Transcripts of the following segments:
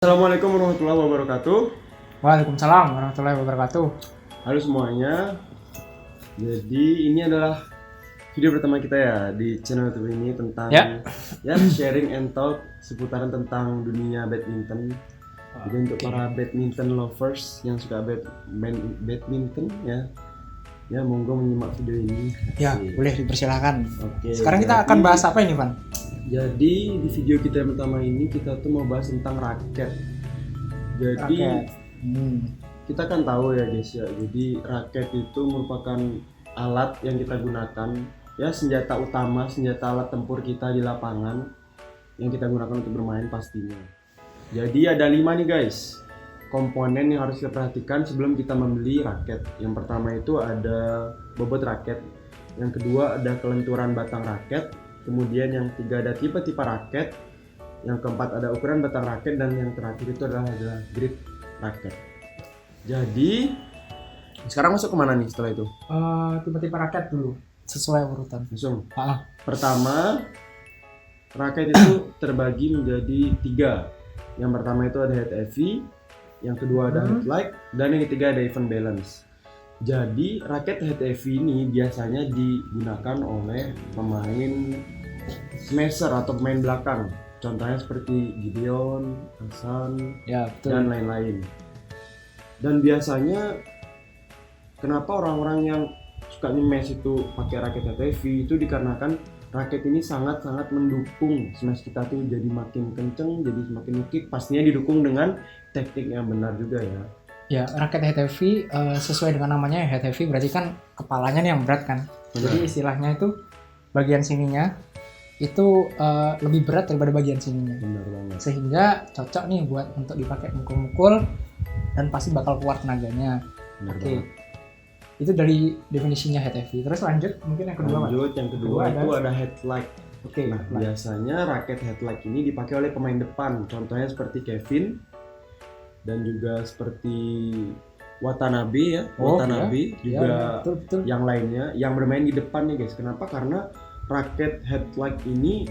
Assalamualaikum warahmatullahi wabarakatuh. Waalaikumsalam warahmatullahi wabarakatuh. Halo semuanya. Jadi ini adalah video pertama kita ya di channel YouTube ini tentang sharing and talk seputaran tentang dunia badminton. Jadi untuk para badminton lovers yang suka badminton ya monggo menyimak video ini. Ya, boleh dipersilakan. Oke. Sekarang kita akan bahas apa ini, Van? Jadi di video kita yang pertama ini kita tuh mau bahas tentang raket. Jadi kita kan tahu ya guys ya. Jadi raket itu merupakan alat yang kita gunakan ya, senjata utama, senjata alat tempur kita di lapangan yang kita gunakan untuk bermain pastinya. Jadi ada 5 nih guys komponen yang harus kita perhatikan sebelum kita membeli raket. Yang pertama itu ada bobot raket, yang kedua ada kelenturan batang raket, kemudian yang ketiga ada tipe-tipe raket, yang keempat ada ukuran batang raket, dan yang terakhir itu adalah grip raket. Jadi sekarang masuk kemana nih setelah itu? Tipe-tipe raket dulu sesuai urutan. Langsung. Pertama, raket itu terbagi menjadi 3. Yang pertama itu ada head heavy, yang kedua ada head light, dan yang ketiga ada even balance. Jadi raket head heavy ini biasanya digunakan oleh pemain smasher atau pemain belakang. Contohnya seperti Gideon, Hasan, dan lain-lain. Dan biasanya kenapa orang-orang yang suka nge-smash itu pakai raket head heavy itu dikarenakan raket ini sangat-sangat mendukung smash kita tuh jadi makin kenceng, jadi semakin kick. Pastinya didukung dengan teknik yang benar juga ya. Ya, raket head heavy sesuai dengan namanya head heavy berarti kan kepalanya nih yang berat kan. Benar. Jadi istilahnya itu bagian sininya itu lebih berat daripada bagian sininya. Benar banget. Sehingga cocok nih buat untuk dipakai mukul-mukul dan pasti bakal keluar tenaganya. Oke. Itu dari definisinya head heavy. Terus lanjut mungkin yang kedua. Yang kedua itu ada head light. Oke. Nah, biasanya raket head light ini dipakai oleh pemain depan. Contohnya seperti Kevin dan juga seperti Watanabe ya. Watanabe juga betul. Yang lainnya yang bermain di depan nih guys. Kenapa? Karena raket head light ini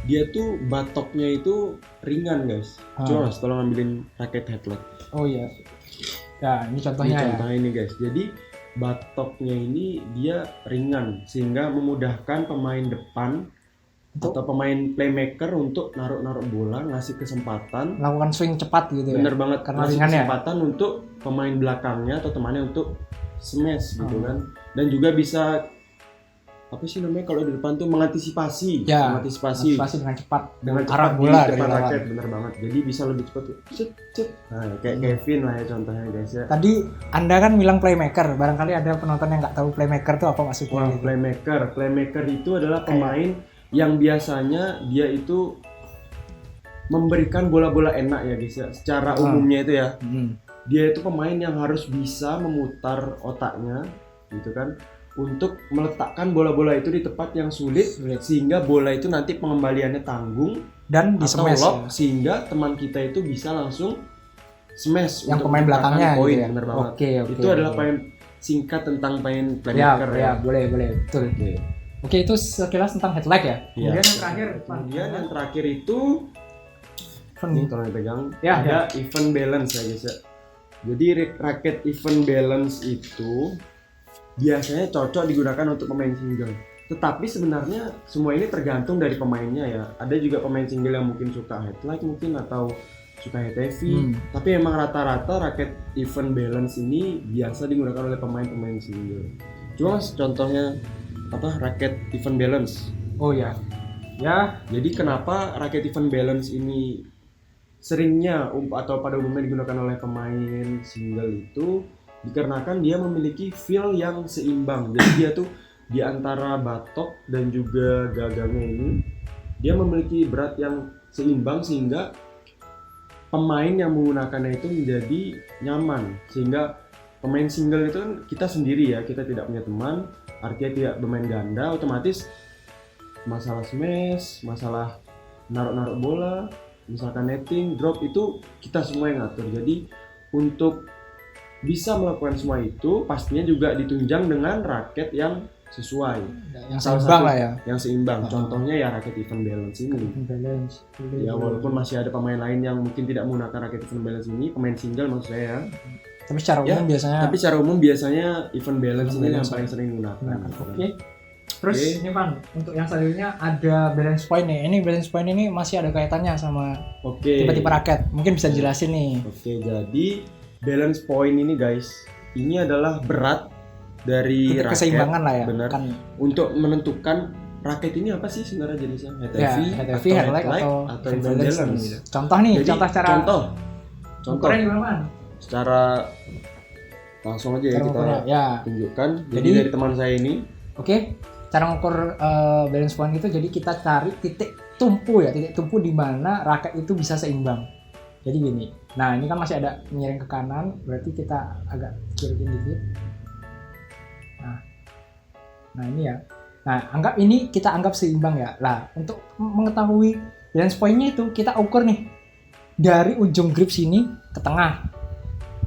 dia tuh batoknya itu ringan guys. Coba setelah ngambilin raket head light. Oh iya. Ya, ini contohnya. Contohnya ini guys. Jadi batoknya ini dia ringan sehingga memudahkan pemain depan atau pemain playmaker untuk naruh bola, ngasih kesempatan melakukan swing cepat gitu. Bener banget, karena ngasih kesempatan untuk pemain belakangnya atau temannya untuk smash gitu kan. Dan juga bisa kalau di depan tuh mengantisipasi dengan cepat dengan arah cepat bola di depan raket. Bener banget, jadi bisa lebih cepat cet. Nah, kayak Kevin lah ya contohnya guys ya. Tadi Anda kan bilang playmaker, barangkali ada penonton yang nggak tahu playmaker itu apa maksudnya. Playmaker itu adalah pemain yang biasanya dia itu memberikan bola-bola enak ya guys ya. Secara umumnya itu ya, dia itu pemain yang harus bisa memutar otaknya gitu kan, untuk meletakkan bola-bola itu di tempat yang sulit sehingga bola itu nanti pengembaliannya tanggung dan di-smash lock, ya. Sehingga teman kita itu bisa langsung smash yang pemain belakangnya poin gitu ya? Bener banget. Itu adalah poin singkat tentang main playmaker ya. Boleh betul. Oke, itu sekilas tentang headlight ya. Kemudian yang terakhir itu nih tolong dipegang. Ada even balance ya guys ya. Jadi raket even balance itu biasanya cocok digunakan untuk pemain single. Tetapi sebenarnya semua ini tergantung dari pemainnya ya. Ada juga pemain single yang mungkin suka headlight mungkin atau suka head heavy. Tapi emang rata-rata raket even balance ini biasa digunakan oleh pemain-pemain single. Cuma contohnya raket even balance. Oh ya. Ya. Jadi kenapa raket even balance ini seringnya atau pada umumnya digunakan oleh pemain single itu? Dikarenakan dia memiliki feel yang seimbang. Jadi dia tuh di antara batok dan juga gagangnya ini dia memiliki berat yang seimbang sehingga pemain yang menggunakannya itu menjadi nyaman. Sehingga pemain single itu kan kita sendiri ya, kita tidak punya teman, artinya tidak bermain ganda, otomatis masalah smash, masalah naruh bola, misalkan netting, drop itu kita semua yang ngatur. Jadi untuk bisa melakukan semua itu pastinya juga ditunjang dengan raket yang sesuai. Yang Salah seimbang satu lah ya. Yang seimbang. Contohnya ya raket event balance ini. Balance. Ya walaupun masih ada pemain lain yang mungkin tidak menggunakan raket event balance ini, pemain single maksud saya ya. Tapi secara umum biasanya. Tapi secara umum biasanya event balance ini yang paling sering digunakan. Oke. Terus ini Pan, untuk yang selanjutnya ada balance point nih. Ini balance point ini masih ada kaitannya sama tipe-tipe raket. Mungkin bisa jelasin nih. Oke, jadi balance point ini guys, ini adalah berat dari titik raket. Keseimbangan lah ya. Benar. Kan. Untuk menentukan raket ini apa sih sebenarnya jenisnya? Head heavy, head light atau event balance. Gitu. Contoh nih, jadi, contoh. Ukurannya gimana Pan? Secara langsung aja ya kita tunjukkan. Jadi dari teman saya ini. Oke. Cara mengukur balance point itu jadi kita cari titik tumpu di mana raket itu bisa seimbang. Jadi gini. Nah, ini kan masih ada miring ke kanan, berarti kita agak kiriin dikit. Nah, ini ya. Nah, kita anggap seimbang ya. Lah, untuk mengetahui balance point-nya itu kita ukur nih dari ujung grip sini ke tengah.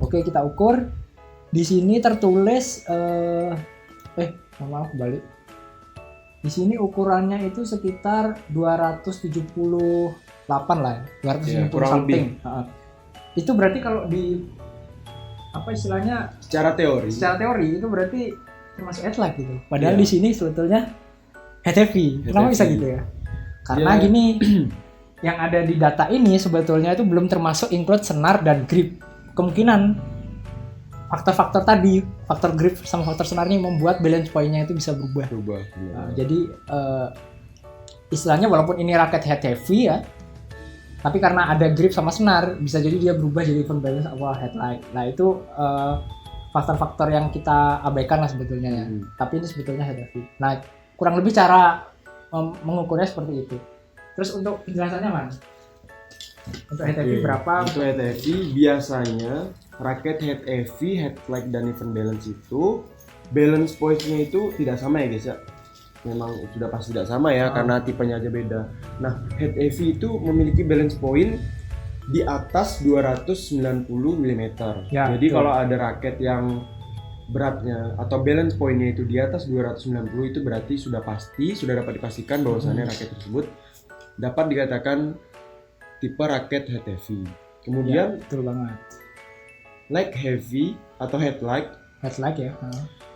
Oke, kita ukur. Di sini tertulis maaf balik. Di sini ukurannya itu sekitar 278 lah ya. 270 something. Itu berarti kalau di apa istilahnya secara teori itu berarti termasuk head light gitu. Padahal di sini sebetulnya head heavy. Kenapa bisa gitu ya? Karena gini, yang ada di data ini sebetulnya itu belum termasuk include senar dan grip. Kemungkinan faktor-faktor tadi, faktor grip sama faktor senar ini membuat balance point-nya itu bisa berubah. Jadi istilahnya walaupun ini raket head heavy ya, tapi karena ada grip sama senar bisa jadi dia berubah jadi event balance atau head light. Nah itu faktor-faktor yang kita abaikan lah sebetulnya ya. Tapi ini sebetulnya head heavy. Nah kurang lebih cara mengukurnya seperti itu. Terus untuk penjelasannya Mas? Untuk head heavy berapa? Untuk head heavy biasanya raket head heavy, head light dan event balance itu balance point-nya itu tidak sama ya guys ya. Memang sudah pasti tidak sama ya karena tipenya aja beda. Nah, head heavy itu memiliki balance point di atas 290 mm. Ya, jadi kalau ada raket yang beratnya atau balance point-nya itu di atas 290 itu berarti sudah dapat dipastikan bahwasannya raket tersebut dapat dikatakan tipe raket head heavy. Kemudian betul banget. Light heavy atau head light ya.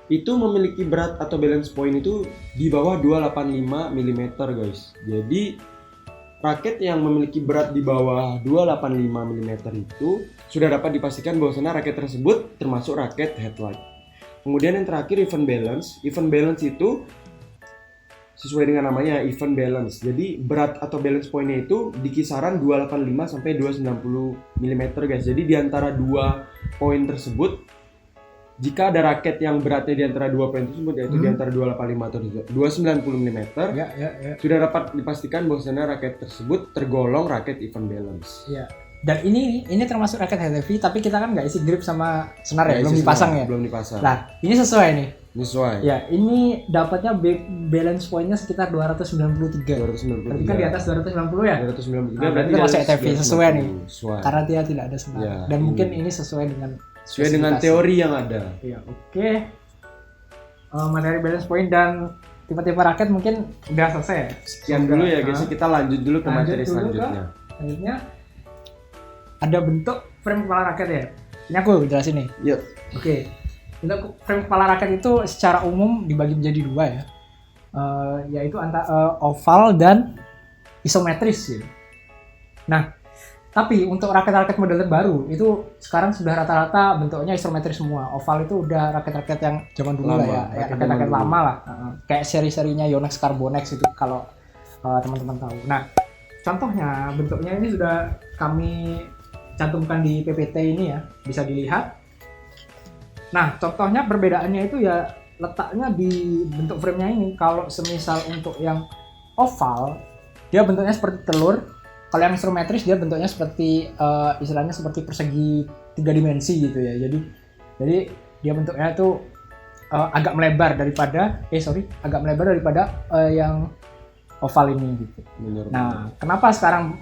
Itu memiliki berat atau balance point itu di bawah 285 mm guys. Jadi raket yang memiliki berat di bawah 285 mm itu sudah dapat dipastikan bahwasanya raket tersebut termasuk raket head light. Kemudian yang terakhir event balance. Event balance itu sesuai dengan namanya event balance. Jadi berat atau balance point-nya itu di kisaran 285 sampai 290 mm guys. Jadi di antara dua poin tersebut, jika ada raket yang beratnya di antara dua poin tersebut yaitu di antara 285 atau 290 mm, sudah dapat dipastikan bahwasanya raket tersebut tergolong raket event balance. Ya. Dan ini termasuk raket head heavy, tapi kita kan nggak isi grip sama senar ya, belum dipasang. Nah, ini sesuai nih. Ya, ini dapatnya balance point-nya sekitar 293. Berarti kan di atas 290 ya? 293. Nah, berarti masuk head heavy sesuai nih. Karena dia tidak ada senar. Ya, dan mungkin ini sesuai dengan teori yang ada. Ya, oke. Materi balance point dan tipe-tipe raket mungkin udah selesai ya? Sekian dulu ya guys, kita lanjut dulu ke materi selanjutnya. Selanjutnya ada bentuk frame kepala raket ya. Ini aku jelasin nih. Yuk. Oke. Bentuk frame kepala raket itu secara umum dibagi menjadi dua ya. Yaitu antara oval dan isometris ya. Nah, tapi untuk raket-raket model terbaru itu sekarang sudah rata-rata bentuknya isometris semua. Oval itu udah raket-raket yang zaman dulu lah ya, raket-raket lama lah. Kayak seri-serinya Yonex Carbonex itu kalau teman-teman tahu. Nah, contohnya bentuknya ini sudah kami cantumkan di PPT ini ya, bisa dilihat. Nah, contohnya perbedaannya itu ya letaknya di bentuk frame-nya ini. Kalau semisal untuk yang oval, dia bentuknya seperti telur. Kalau yang isometris dia bentuknya seperti istilahnya seperti persegi 3 dimensi gitu ya. Jadi dia bentuknya itu agak melebar daripada yang oval ini gitu. Nah, kenapa sekarang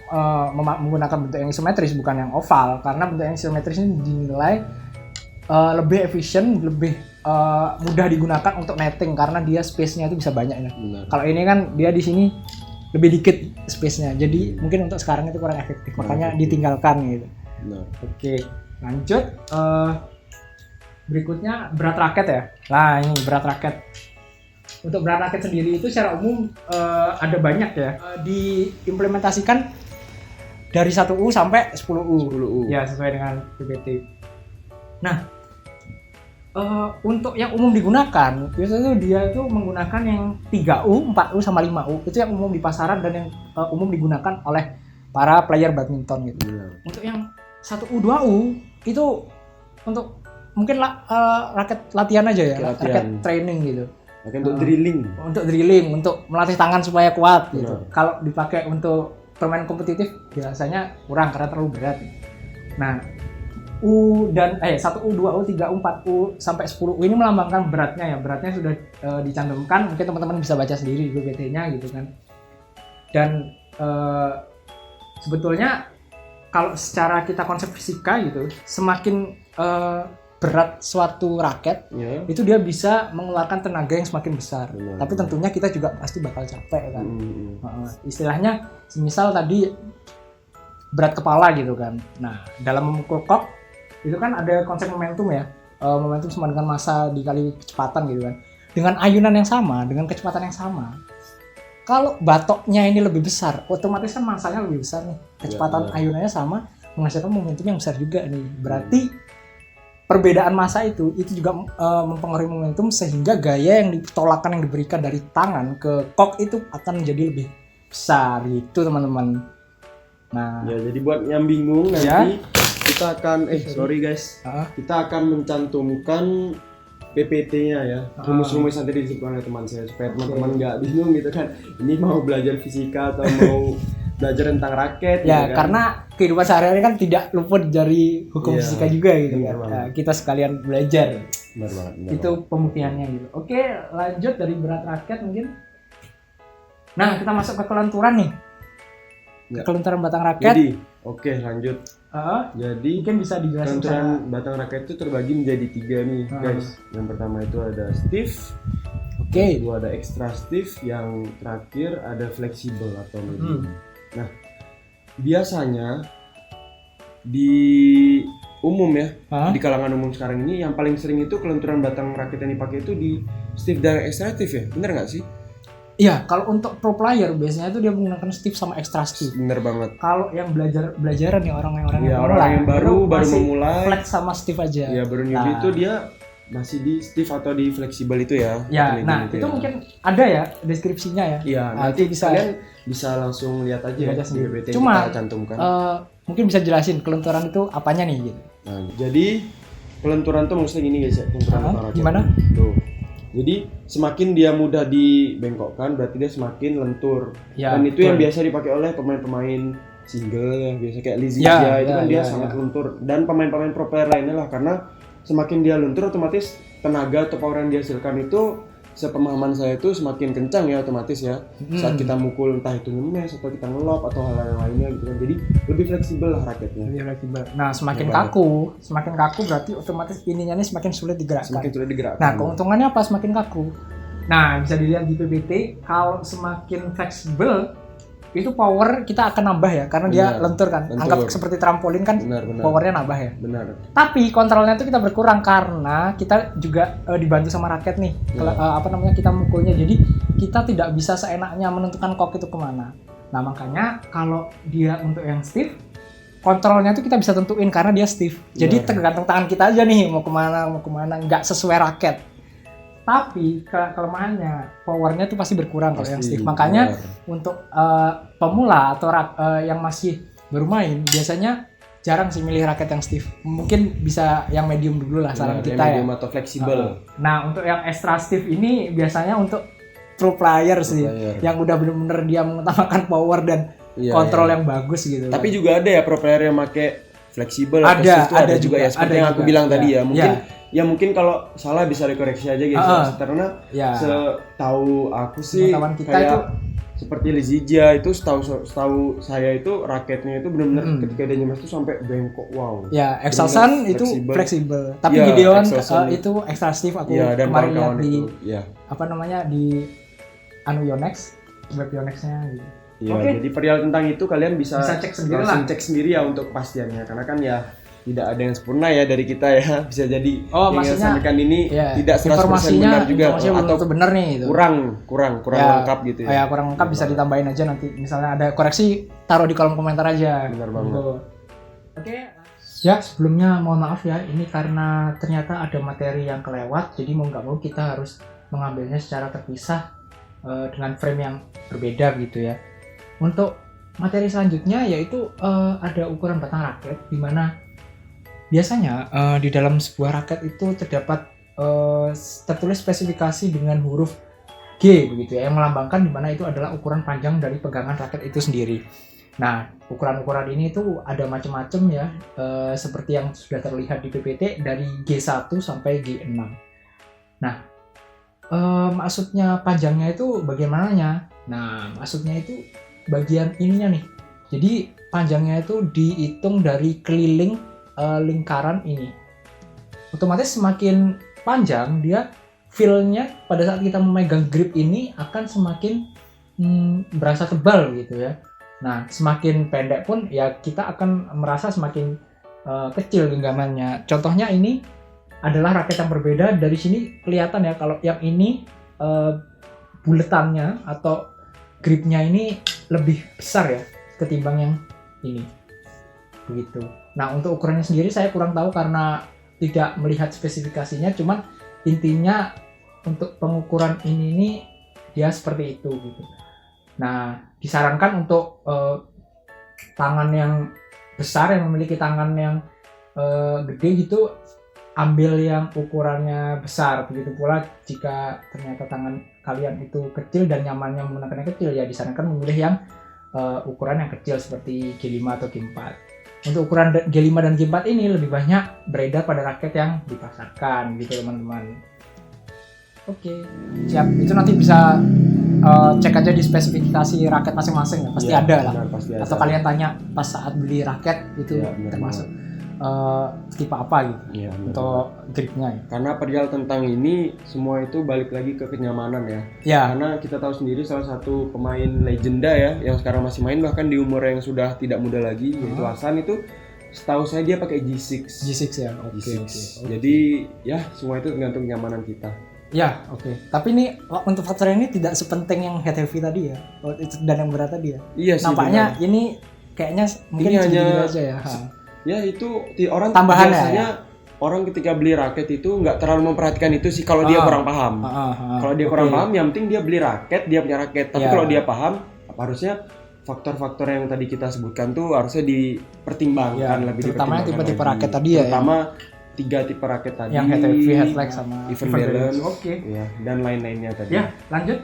menggunakan bentuk yang isometris bukan yang oval? Karena bentuk yang isometris ini dinilai lebih efisien, lebih mudah digunakan untuk netting karena dia space-nya itu bisa banyak ya. Benar. Kalau ini kan dia di sini lebih dikit space-nya, jadi mungkin untuk sekarang itu kurang efektif, makanya ditinggalkan gitu. Benar. Oke, lanjut. Berikutnya berat raket ya. Nah ini berat raket. Untuk berat raket sendiri itu secara umum ada banyak ya. Diimplementasikan dari 1U sampai 10U. 10U. Ya sesuai dengan PPT. Nah untuk yang umum digunakan, biasanya dia itu menggunakan yang 3U, 4U, sama 5U. Itu yang umum di pasaran dan yang umum digunakan oleh para player badminton gitu. Benar. Untuk yang 1U, 2U itu untuk mungkin raket latihan aja ya, raket training gitu. Raket untuk drilling. Untuk drilling, untuk melatih tangan supaya kuat gitu. Benar. Kalau dipakai untuk permain kompetitif biasanya kurang karena terlalu berat. Nah, 1U, 2U, 3U, 4U sampai 10U ini melambangkan beratnya ya. Beratnya sudah dicantumkan, mungkin teman-teman bisa baca sendiri di PPT-nya gitu kan. Dan sebetulnya kalau secara kita konsep fisika gitu, semakin berat suatu raket, itu dia bisa mengeluarkan tenaga yang semakin besar. Benar. Tapi tentunya kita juga pasti bakal capek kan. Istilahnya, misal tadi berat kepala gitu kan. Nah, dalam memukul kok itu kan ada konsep momentum ya. Momentum sama dengan massa dikali kecepatan gitu kan. Dengan ayunan yang sama, dengan kecepatan yang sama. Kalau batoknya ini lebih besar, otomatis kan massanya lebih besar nih. Kecepatan ayunannya sama, menghasilkan momentum yang besar juga nih. Berarti perbedaan massa itu juga mempengaruhi momentum sehingga gaya yang ditolakkan yang diberikan dari tangan ke kok itu akan menjadi lebih besar gitu teman-teman. Nah, ya jadi buat yang bingung nanti kita akan kita akan mencantumkan PPT-nya ya, rumus-rumus nanti disebutkan oleh teman saya supaya teman-teman nggak bingung gitu kan, ini mau belajar fisika atau mau belajar tentang raket ya gitu kan? Karena kehidupan sehari-hari kan tidak luput dari hukum fisika juga gitu kan. Nah, kita sekalian belajar. Benar banget. Itu pembuktiannya gitu. Oke, lanjut dari berat raket mungkin. Nah, kita masuk ke kelenturan nih. Kelenturan batang raket. Jadi, oke lanjut. Jadi mungkin bisa dijelaskan. kelenturan batang raket itu terbagi menjadi 3 nih guys. Yang pertama itu ada stiff. Yang kedua ada extra stiff. Yang terakhir ada fleksibel atau medium. Nah, biasanya di umum ya, di kalangan umum sekarang ini yang paling sering itu kelenturan batang raket yang dipakai itu di stiff dan extra stiff ya, bener nggak sih? Iya, kalau untuk pro player biasanya itu dia menggunakan stiff sama extra stiff. Bener banget. Kalau yang belajaran ya orang yang baru memulai flex sama stiff aja. Iya, baru newbie itu dia masih di stiff atau di fleksibel itu ya. Ya, nah itu mungkin ada ya deskripsinya ya. Iya, nanti kalian bisa langsung lihat aja di PPT cuma kita cantumkan. Mungkin bisa jelasin kelenturan itu apanya nih gitu. Nah, jadi kelenturan tuh maksudnya gini guys ya, kelenturan batang raket. Gimana? Tuh. Jadi semakin dia mudah dibengkokkan berarti dia semakin lentur. Ya, dan itu yang biasa dipakai oleh pemain-pemain single yang biasa kayak Lizia itu kan dia sangat lentur, dan pemain-pemain pro player lainnya lah, karena semakin dia lentur otomatis tenaga atau power yang dihasilkan itu sepemahaman saya itu semakin kencang ya otomatis ya saat kita mukul, entah itu ngemes atau kita ngelop atau hal yang lainnya gitu kan. Jadi lebih fleksibel lah raketnya. Lebih fleksibel. Nah, semakin kaku berarti otomatis ininya ini semakin sulit digerakkan. Nah, keuntungannya apa semakin kaku? Nah, bisa dilihat di PPT, kalau semakin fleksibel itu power kita akan nambah ya, karena dia lentur kan. Anggap seperti trampolin kan, powernya nambah ya. Benar. Tapi kontrolnya itu kita berkurang karena kita juga dibantu sama raket nih. Kita mukulnya. Jadi kita tidak bisa seenaknya menentukan kok itu kemana. Nah, makanya kalau dia untuk yang stiff, kontrolnya itu kita bisa tentuin karena dia stiff. Jadi tergantung tangan kita aja nih mau kemana, nggak sesuai raket. Tapi kelemahannya powernya itu pasti berkurang kalau yang stiff. Makanya untuk pemula atau yang masih baru main biasanya jarang sih milih raket yang stiff. Mungkin bisa yang medium dulu lah saran kita ya. Medium atau fleksibel. Nah, untuk yang extra stiff ini biasanya untuk pro player sih, yang udah bener-bener dia mengutamakan power dan kontrol yang bagus gitu. Tapi juga ada ya pro player yang pakai fleksibel atau stiff itu ada juga ya. Seperti yang aku bilang tadi ya. Mungkin kalau salah bisa dikoreksi aja guys karena setahu aku sih kita kayak itu seperti Lizija itu setahu saya itu raketnya itu benar-benar ketika dia nyemes itu sampai bengkok. Wow. Ya, Excelson itu fleksibel. Tapi ya, Gideon itu extra stiff. Aku ya, dan kemarin lihat di ya. apa namanya di Yonex, web Yonexnya gitu. Ya, jadi perihal tentang itu kalian bisa cek sendiri langsung cek sendiri ya untuk kepastiannya, karena kan ya tidak ada yang sempurna ya dari kita ya, bisa jadi yang sampaikan ini tidak 100% benar juga atau benar nih gitu. kurang lengkap gitu ya. Ya kurang lengkap bisa ditambahin aja nanti, misalnya ada koreksi taruh di kolom komentar aja. Benar banget. Oke. Ya sebelumnya mohon maaf ya, ini karena ternyata ada materi yang kelewat, jadi mau nggak mau kita harus mengambilnya secara terpisah dengan frame yang berbeda gitu ya. Untuk materi selanjutnya yaitu ada ukuran batang raket, di mana biasanya di dalam sebuah raket itu terdapat tertulis spesifikasi dengan huruf G begitu ya, yang melambangkan di mana itu adalah ukuran panjang dari pegangan raket itu sendiri. Nah, ukuran-ukuran ini itu ada macam-macam ya, seperti yang sudah terlihat di PPT dari G1 sampai G6. Nah, maksudnya panjangnya itu bagaimananya? Nah, maksudnya itu bagian ininya nih. Jadi panjangnya itu dihitung dari keliling lingkaran ini. Otomatis semakin panjang dia, feel-nya pada saat kita memegang grip ini akan semakin berasa tebal gitu ya. Nah, semakin pendek pun ya kita akan merasa semakin kecil genggamannya. Contohnya ini adalah raket yang berbeda. Dari sini kelihatan ya kalau yang ini buletannya atau gripnya ini lebih besar ya ketimbang yang ini. Begitu. Nah, untuk ukurannya sendiri saya kurang tahu karena tidak melihat spesifikasinya, cuman intinya untuk pengukuran ini dia seperti itu gitu. Nah, disarankan untuk tangan yang besar, yang memiliki tangan yang gede gitu, ambil yang ukurannya besar. Begitu pula jika ternyata tangan kalian itu kecil dan nyamannya menggunakan yang kecil, ya disarankan memilih yang ukuran yang kecil seperti G5 atau G4. Untuk ukuran G5 dan G4 ini lebih banyak beredar pada raket yang dipasarkan gitu teman-teman. Oke, siap. Itu nanti bisa cek aja di spesifikasi raket masing-masing ya, pasti ada lah. Benar, pasti ada. Atau kalian tanya pas saat beli raket itu termasuk tipe apa gitu untuk gripnya. Karena perihal tentang ini semua itu balik lagi ke kenyamanan ya. Karena kita tahu sendiri salah satu pemain legenda ya yang sekarang masih main bahkan di umur yang sudah tidak muda lagi, yaitu Hasan itu. Setahu saya dia pakai G6 ya. Oke. Jadi ya semua itu tergantung kenyamanan kita. Ya, oke. Tapi ini untuk faktor ini tidak sepenting yang head heavy tadi ya, dan yang berat tadi ya. Iya sih. Nampaknya benar. Ini kayaknya mungkin ini hanya aja ya. Ya itu orang tambahan biasanya ya? Orang ketika beli raket itu nggak terlalu memperhatikan itu sih kalau dia kurang paham. Kalau dia kurang paham, yang penting dia beli raket, dia punya raket. Tapi kalau dia paham, harusnya faktor-faktor yang tadi kita sebutkan tuh harusnya dipertimbangkan lebih. Terutama tipe-tipe raket tadi ya. Terutama 3 tipe raket tadi. Yang head heavy, head flex sama even balance. Oke. Ya, dan lain-lainnya tadi. Ya, lanjut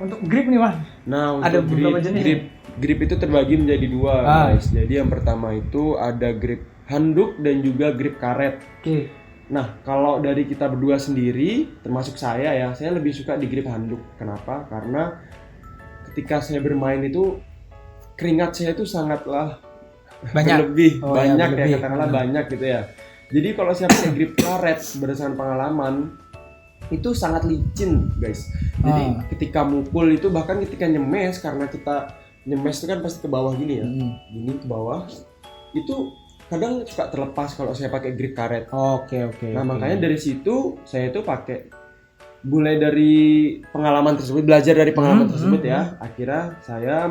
untuk grip nih, Wan. Nah, untuk ada beberapa jenis. Grip itu terbagi menjadi 2, guys. Jadi yang pertama itu ada grip handuk dan juga grip karet. Oke. Nah, kalau dari kita berdua sendiri, termasuk saya ya, saya lebih suka di grip handuk. Kenapa? Karena ketika saya bermain itu keringat saya itu sangatlah berlebih, banyak ya, katakanlah banyak gitu ya. Jadi kalau saya pakai grip karet berdasarkan pengalaman itu sangat licin, guys. Jadi ketika mukul itu bahkan ketika nyemes, karena kita nyemes itu kan pasti ke bawah gini ya, gini ke bawah, itu kadang suka terlepas kalau saya pakai grip karet. Oke. Nah makanya dari situ saya itu pakai, mulai dari pengalaman tersebut, belajar dari pengalaman tersebut ya, akhirnya saya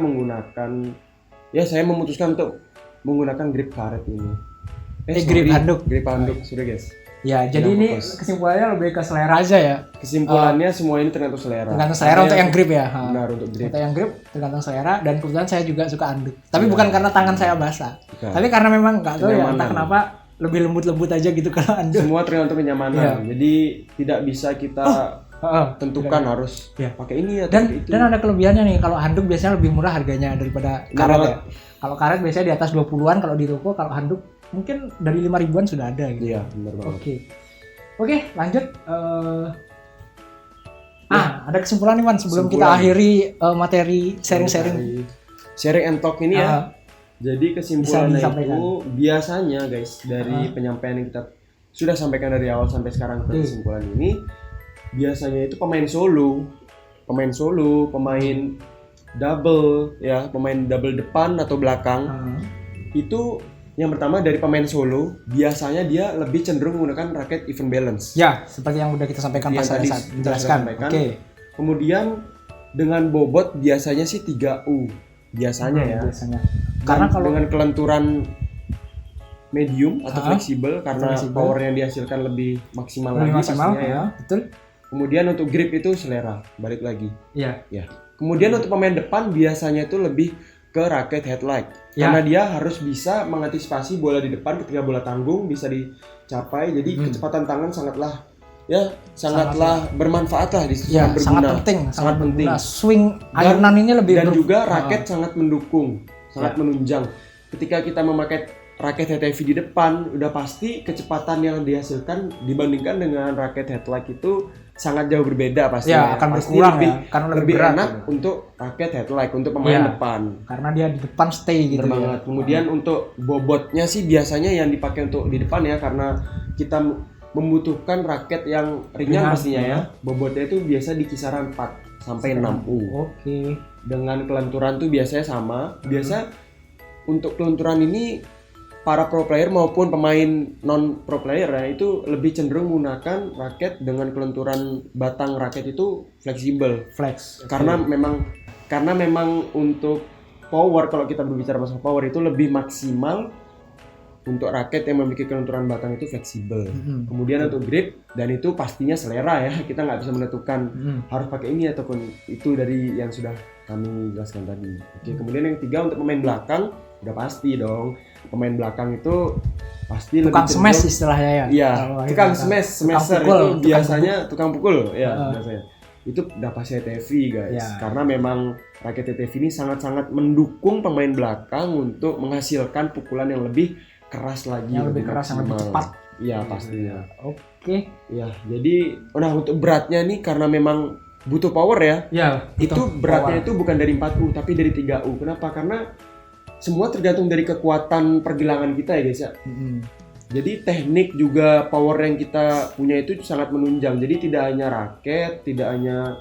memutuskan untuk menggunakan grip karet ini. Grip handuk, sudah guys. Ya, jadi ini kesimpulannya lebih ke selera aja ya. Kesimpulannya semua ini tergantung selera. Tergantung selera untuk yang grip ya. Benar, untuk grip. Untuk yang grip tergantung selera, dan kebetulan saya juga suka handuk. Tapi bukan karena tangan saya basah. Tapi karena memang nggak tahu ya, entah kenapa lebih lembut-lembut aja gitu kalau handuk. Semua tergantung kenyamanan. Jadi tidak bisa kita tentukan harus pakai ini atau pakai itu. Dan ada kelebihannya nih, kalau handuk biasanya lebih murah harganya daripada karet ya. Kalau karet biasanya di atas 20-an kalau di toko, kalau handuk mungkin dari 5 ribuan sudah ada gitu. Iya, benar banget. Oke, lanjut. Ada kesimpulan nih Wan sebelum kita Kesimpulan. akhiri materi sharing-sharing. Sharing and talk ini ya. Jadi kesimpulannya Bisa disampaikan. itu biasanya guys dari penyampaian yang kita sudah sampaikan dari awal sampai sekarang ke kesimpulan ini, biasanya itu pemain solo, pemain double ya, pemain double depan atau belakang. Itu yang pertama dari pemain solo biasanya dia lebih cenderung menggunakan raket even balance. Ya, seperti yang udah kita sampaikan Yang pas tadi saat kita menjelaskan. sampaikan. Oke. Kemudian dengan bobot biasanya sih 3U biasanya ya. Biasanya. Dan Karena kalau dengan kelenturan medium atau fleksibel karena fleksibel. power yang dihasilkan lebih maksimal lebih lagi maksimal pastinya ya. betul. Kemudian untuk grip itu selera, balik lagi. Iya. Ya. Kemudian untuk pemain depan biasanya itu lebih ke raket headlight. Ya. Karena dia harus bisa mengantisipasi bola di depan ketika bola tanggung bisa dicapai. Jadi kecepatan tangan sangatlah bermanfaat lah di situ, Ya, sangat berguna. penting, sangat penting. berguna. Swing ironan ini lebih Dan juga raket sangat mendukung, sangat menunjang. Ketika kita memakai raket HTV di depan, udah pasti kecepatan yang dihasilkan dibandingkan dengan raket headlight itu sangat jauh berbeda pasti. Ya, akan pasti berkurang lebih, ya, karena lebih lebih berat enak gitu. untuk raket headlight untuk pemain Ya, depan. karena dia di depan stay gitu Bener ya. banget. Kemudian untuk bobotnya sih biasanya yang dipakai untuk di depan ya, karena kita membutuhkan raket yang ringan pastinya ya. Bobotnya itu biasa di kisaran 4 sampai 6U. Oke. Dengan kelenturan tuh biasanya sama. Biasa untuk kelenturan ini para pro player maupun pemain non pro player ya itu lebih cenderung menggunakan raket dengan kelenturan batang raket itu fleksibel. Flex. Karena memang untuk power, kalau kita berbicara masalah power itu lebih maksimal untuk raket yang memiliki kelenturan batang itu fleksibel. Kemudian untuk grip, dan itu pastinya selera ya, kita nggak bisa menentukan harus pakai ini ataupun itu dari yang sudah kami jelaskan tadi. Oke, kemudian yang ketiga untuk pemain belakang udah pasti dong, pemain belakang itu pasti Tukang lebih smash cenderung- istilahnya ya. Iya, Kalau tukang kita- smasher pukul, itu tukang biasanya tukang pukul ya biasanya. Itu udah pasti HTV guys. Ya. Karena memang raket HTV ini sangat-sangat mendukung pemain belakang untuk menghasilkan pukulan yang lebih keras lagi, yang lebih keras, yang lebih maksimal. cepat. Iya, pastinya. Oke. Ya, jadi untuk beratnya nih karena memang butuh power ya. Ya, Itu beratnya itu bukan dari 4U tapi dari 3U. Kenapa? Karena semua tergantung dari kekuatan pergelangan kita ya guys ya. Jadi teknik juga power yang kita punya itu sangat menunjang. Jadi tidak hanya raket, tidak hanya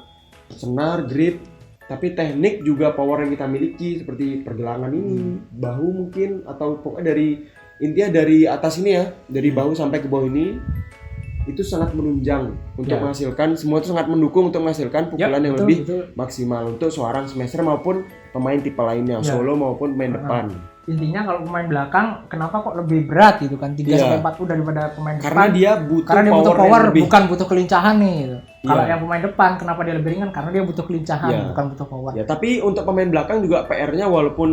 senar, grip, tapi teknik juga power yang kita miliki seperti pergelangan ini, bahu mungkin, atau pokoknya dari atas ini ya, dari bahu sampai ke bawah ini itu sangat menunjang untuk menghasilkan, semua itu sangat mendukung untuk menghasilkan pukulan yang lebih maksimal untuk seorang smasher maupun pemain tipe lainnya, solo maupun pemain depan. Intinya kalau pemain belakang kenapa kok lebih berat gitu kan 3 sampai 4U daripada pemain Karena depan? dia butuh Karena dia butuh power yang power, lebih. bukan butuh kelincahan nih gitu. Kalau Iya. yang pemain depan kenapa dia lebih ringan? Karena dia butuh kelincahan, Iya. bukan butuh power. Ya, tapi untuk pemain belakang juga PR-nya walaupun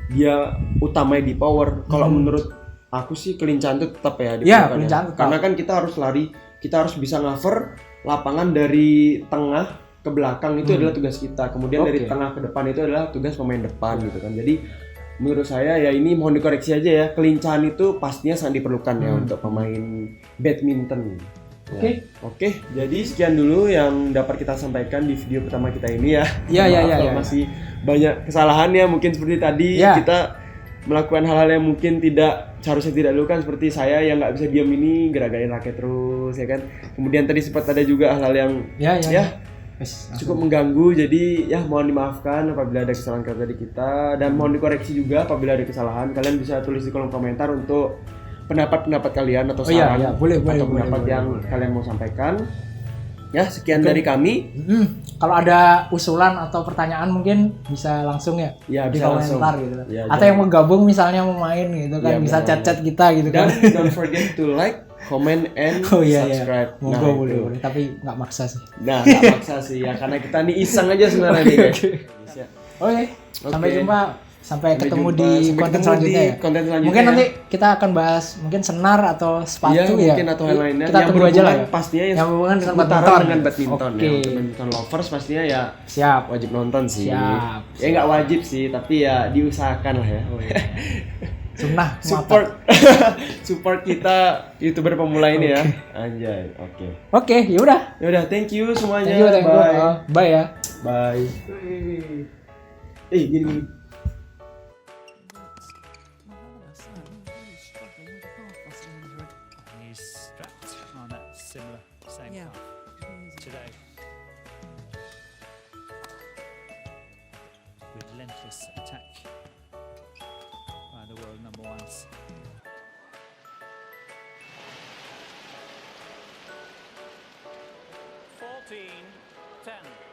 dia utamanya di power, kalau menurut aku sih kelincahan itu tetap ya Iya, diperlukan kelincahan tetap. Karena kan kita harus lari, kita harus bisa cover lapangan dari tengah ke belakang itu adalah tugas kita. Kemudian dari tengah ke depan itu adalah tugas pemain depan gitu kan. Jadi menurut saya ya ini mohon dikoreksi aja ya, kelincahan itu pastinya sangat diperlukan ya untuk pemain badminton. Oke. Oke, jadi sekian dulu yang dapat kita sampaikan di video pertama kita ini ya. Iya, iya, Maaf iya, kalau iya. masih banyak kesalahan ya, mungkin seperti tadi Iya. kita melakukan hal-hal yang mungkin tidak seharusnya tidak dilakukan, seperti saya yang nggak bisa diam ini geragain raket terus ya kan. Kemudian tadi sempat ada juga hal-hal yang Ya. Wes, cukup mengganggu, jadi ya mohon dimaafkan apabila ada kesalahan kata dari kita, dan mohon dikoreksi juga apabila ada kesalahan. Kalian bisa tulis di kolom komentar untuk pendapat-pendapat kalian atau saran boleh, atau boleh, pendapat boleh, yang boleh. kalian mau sampaikan. Ya, sekian dari kami. Kalau ada usulan atau pertanyaan mungkin bisa langsung ya, Ya, di bisa langsung. komentar gitu. Ya, Atau yang mau gabung misalnya mau main gitu kan, Ya, bisa benar. chat-chat kita gitu Dan kan. don't forget to like, comment, and Oh iya, subscribe. Monggo Nah, boleh, itu. boleh, tapi nggak maksa sih. Nah, nggak maksa sih ya, karena kita nih iseng aja sebenarnya nih guys. Ya. Oke, sampai Oke. jumpa. Sampai ketemu jumpa. di Sampai konten ketemu selanjutnya di ya. konten selanjutnya Mungkin ya. nanti kita akan bahas mungkin senar atau sepatu Iya, ya. mungkin atau hal lainnya Kita yang tunggu aja lah ya. berhubungan pastinya Yang berhubungan dengan seputaran badminton. dengan badminton Oke. ya. Untuk badminton lovers pastinya ya Siap. wajib nonton sih. Siap. Ya nggak wajib sih, tapi ya diusahakan lah ya. Sunnah support support kita YouTuber pemula ini ya. Anjay, oke. Oke, ya udah. Ya udah, thank you semuanya. Thank you. Bye. Bye ya. Bye. Gini. He's strapped on that similar same path today. Relentless attack by the world number ones. 14-10.